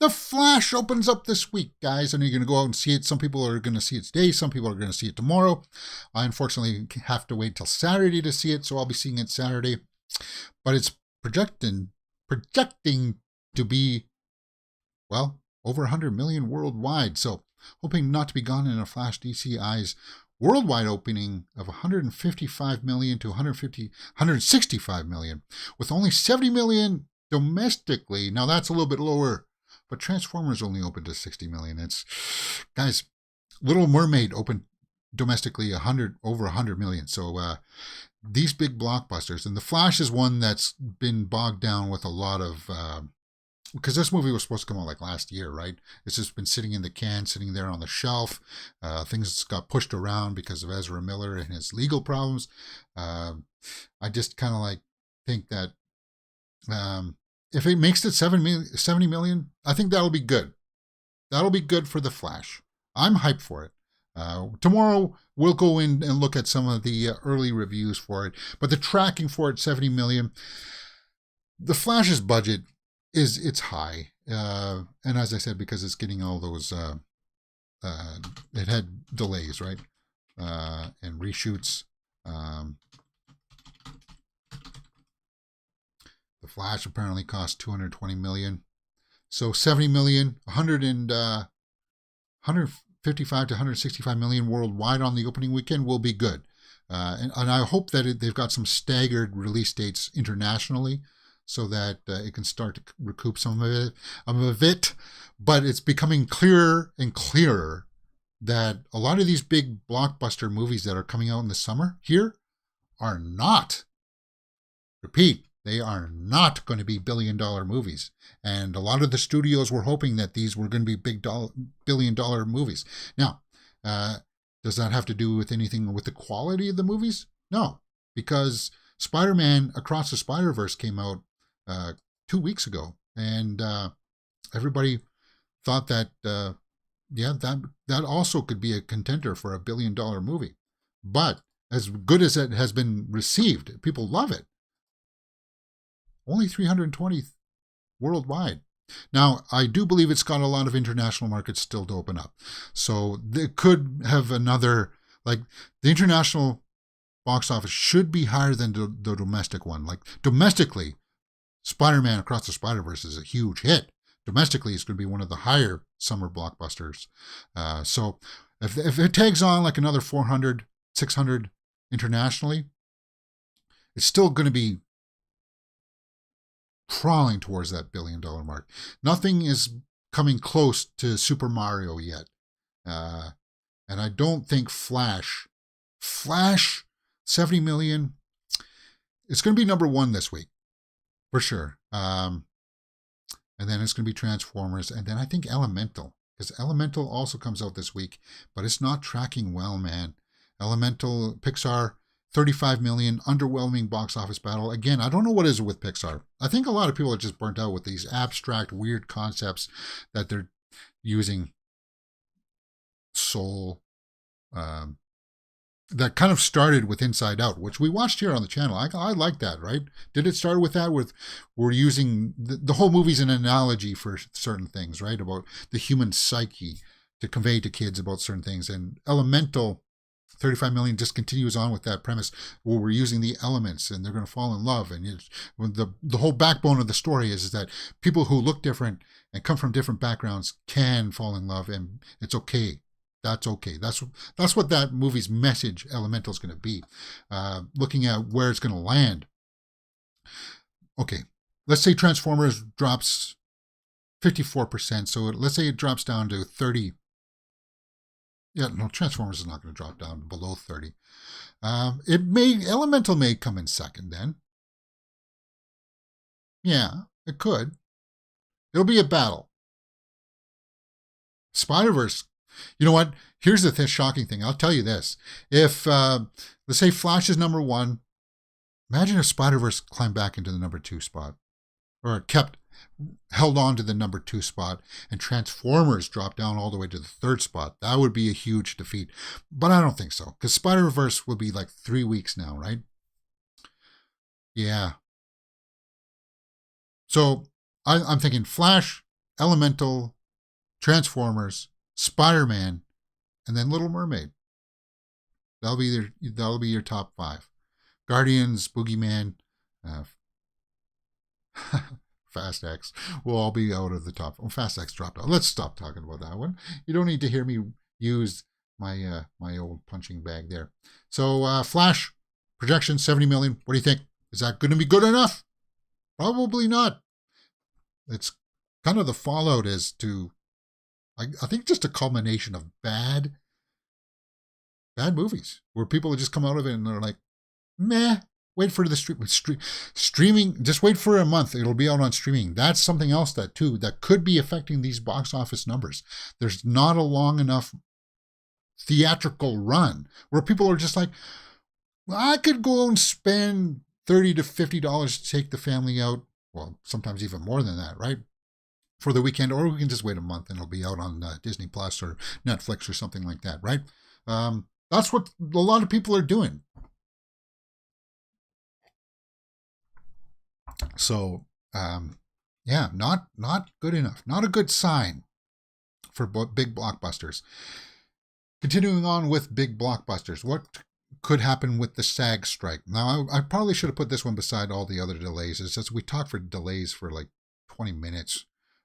The Flash opens up this week, guys, and you're going to go out and see it. Some people are going to see it today. Some people are going to see it tomorrow. I unfortunately have to wait till Saturday to see it, so I'll be seeing it Saturday. But it's projecting to be, well, over 100 million worldwide. So hoping not to be gone in a Flash DC eyes. Worldwide opening of 155 million to 165 million, with only 70 million domestically. Now that's a little bit lower, but Transformers only opened to 60 million. It's, guys, Little Mermaid opened domestically over 100 million. So these big blockbusters, and The Flash is one that's been bogged down with a lot of, because this movie was supposed to come out like last year, right? It's just been sitting in the can, sitting there on the shelf. Things got pushed around because of Ezra Miller and his legal problems. I just kind of like think that if it makes it 70 million, I think that'll be good. That'll be good for The Flash. I'm hyped for it. Tomorrow we'll go in and look at some of the early reviews for it, but the tracking for it, 70 million. The Flash's budget it's high, and as I said, because it's getting all those it had delays, right, and reshoots. The Flash apparently cost 220 million, so 70 million, 155 to 165 million worldwide on the opening weekend will be good, and I hope that they've got some staggered release dates internationally, so that it can start to recoup some of it. But it's becoming clearer and clearer that a lot of these big blockbuster movies that are coming out in the summer here are not, repeat, they are not going to be billion-dollar movies. And a lot of the studios were hoping that these were going to be billion-dollar movies. Now, does that have to do with anything with the quality of the movies? No, because Spider-Man Across the Spider-Verse came out 2 weeks ago, and everybody thought that that also could be a contender for $1 billion movie. But as good as it has been received, people love it. Only 320 worldwide. Now, I do believe it's got a lot of international markets still to open up, so they could have another, like, the international box office should be higher than the domestic one. Like, domestically, Spider-Man Across the Spider-Verse is a huge hit. Domestically, it's going to be one of the higher summer blockbusters. So if it tags on like another 400, 600 internationally, it's still going to be crawling towards that $1 billion mark. Nothing is coming close to Super Mario yet. And I don't think Flash, 70 million, it's going to be number one this week. For sure. And then it's going to be Transformers. And then I think Elemental. Because Elemental also comes out this week. But it's not tracking well, man. Elemental, Pixar, 35 million, underwhelming box office battle. Again, I don't know what is with Pixar. I think a lot of people are just burnt out with these abstract, weird concepts that they're using. Soul, that kind of started with Inside Out, which we watched here on the channel. I like that, right? Did it start with that? We're using the whole movie's an analogy for certain things, right? About the human psyche to convey to kids about certain things. And Elemental, 35 million, just continues on with that premise where we're using the elements and they're going to fall in love. And the whole backbone of the story is that people who look different and come from different backgrounds can fall in love, and it's okay. That's okay. That's what that movie's message, Elemental, is going to be. Looking at where it's going to land. Okay, let's say Transformers drops 54%. So let's say it drops down to 30. Yeah, no, Transformers is not going to drop down below 30. Elemental may come in second then. Yeah, it could. It'll be a battle. Spider-Verse. You know what? Here's the shocking thing. I'll tell you this. If, let's say Flash is number one, imagine if Spider-Verse climbed back into the number 2 spot, or held on to the number 2 spot, and Transformers dropped down all the way to the 3rd spot. That would be a huge defeat. But I don't think so, because Spider-Verse will be like 3 weeks now, right? Yeah. So I'm thinking Flash, Elemental, Transformers, Spider-Man, and then Little Mermaid. That'll be your top 5. Guardians, Boogeyman, uh, Fast X will all be out of the top. Oh, Fast X dropped out. Let's stop talking about that one. You don't need to hear me use my my old punching bag there. So Flash projection 70 million. What do you think? Is that going to be good enough? Probably not. It's kind of the fallout as to, I think, just a culmination of bad movies where people just come out of it and they're like, meh. Wait for the streaming. Just wait for a month. It'll be out on streaming. That's something else that could be affecting these box office numbers. There's not a long enough theatrical run where people are just like, well, I could go and spend $30 to $50 to take the family out. Well, sometimes even more than that, right? For the weekend, or we can just wait a month and it'll be out on Disney Plus or Netflix or something like that, right? That's what a lot of people are doing. So, yeah, not good enough. Not a good sign for big blockbusters. Continuing on with big blockbusters, what could happen with the SAG strike? Now, I probably should have put this one beside all the other delays. It's just we talked for delays for like 20 minutes